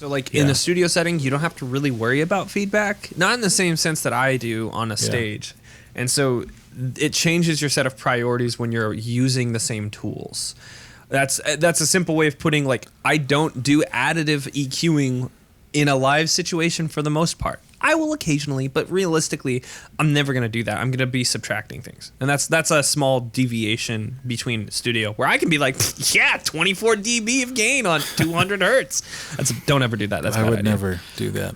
So like in a studio setting, you don't have to really worry about feedback, not in the same sense that I do on a stage. And so it changes your set of priorities when you're using the same tools. That's a simple way of putting, like, I don't do additive EQing in a live situation for the most part. I will occasionally, but realistically, I'm never going to do that. I'm going to be subtracting things. And that's a small deviation between studio where I can be like, 24 dB of gain on 200 hertz. Don't ever do that. That's a bad idea. I would never do that.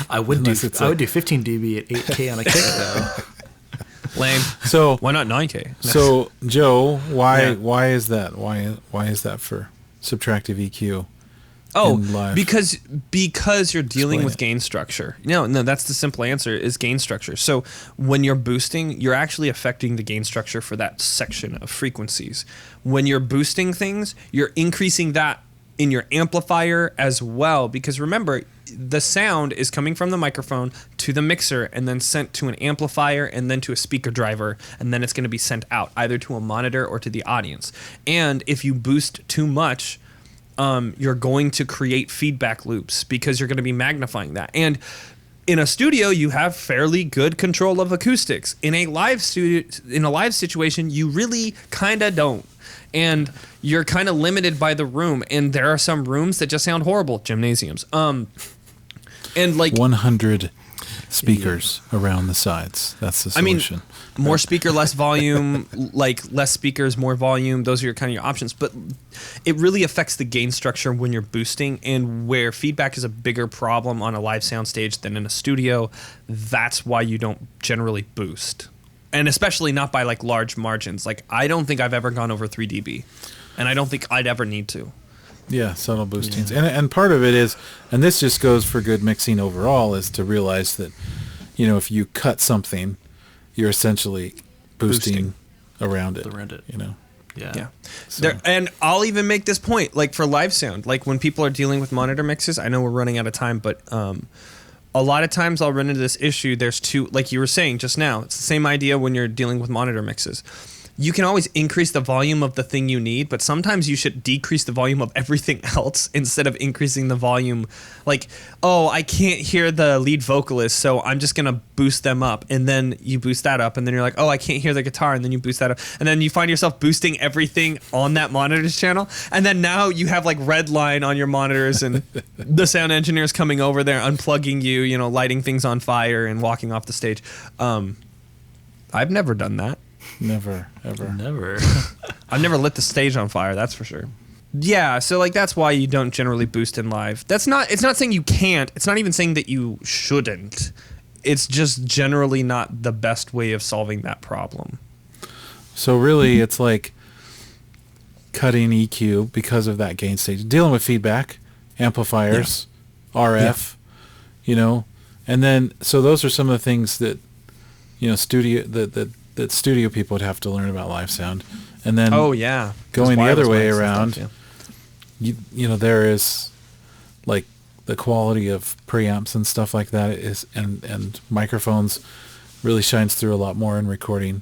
I would do 15 dB at 8K on a kick, though. Lame. So why not 9K? So Joe, why is that? Why is that for subtractive EQ? Oh, because you're dealing with gain structure. No, that's the simple answer is gain structure. So when you're boosting, you're actually affecting the gain structure for that section of frequencies. When you're boosting things, you're increasing that in your amplifier as well, because remember, the sound is coming from the microphone to the mixer and then sent to an amplifier and then to a speaker driver, and then it's going to be sent out either to a monitor or to the audience. And if you boost too much, you're going to create feedback loops because you're going to be magnifying that. And in a studio, you have fairly good control of acoustics. In a live situation, you really kind of don't. And you're kind of limited by the room. And there are some rooms that just sound horrible, gymnasiums. And like 100 speakers around the sides. That's the solution. I mean, more speaker, less volume, like less speakers, more volume. Those are your options. But it really affects the gain structure when you're boosting, and where feedback is a bigger problem on a live sound stage than in a studio. That's why you don't generally boost. And especially not by like large margins. Like I don't think I've ever gone over 3 dB, and I don't think I'd ever need to. Yeah, subtle boostings. Yeah. And part of it is, and this just goes for good mixing overall, is to realize that, if you cut something, you're essentially boosting around it. Yeah. So. And I'll even make this point, like for live sound, like when people are dealing with monitor mixes, I know we're running out of time, but a lot of times I'll run into this issue. There's two, like you were saying just now, it's the same idea when you're dealing with monitor mixes. You can always increase the volume of the thing you need, but sometimes you should decrease the volume of everything else instead of increasing the volume. Like, I can't hear the lead vocalist, so I'm just going to boost them up. And then you boost that up, and then you're like, I can't hear the guitar, and then you boost that up. And then you find yourself boosting everything on that monitor's channel. And then now you have like red line on your monitors, and the sound engineer's coming over there, unplugging you, lighting things on fire and walking off the stage. I've never done that. Never, ever. Never. I've never lit the stage on fire, that's for sure. Yeah, so like that's why you don't generally boost in live. It's not saying you can't. It's not even saying that you shouldn't. It's just generally not the best way of solving that problem. So really it's like cutting EQ because of that gain stage. Dealing with feedback, amplifiers, RF, and then so those are some of the things that studio that studio people would have to learn about live sound. And then going the other way around, stuff, there is like the quality of preamps and stuff like that is, and microphones really shines through a lot more in recording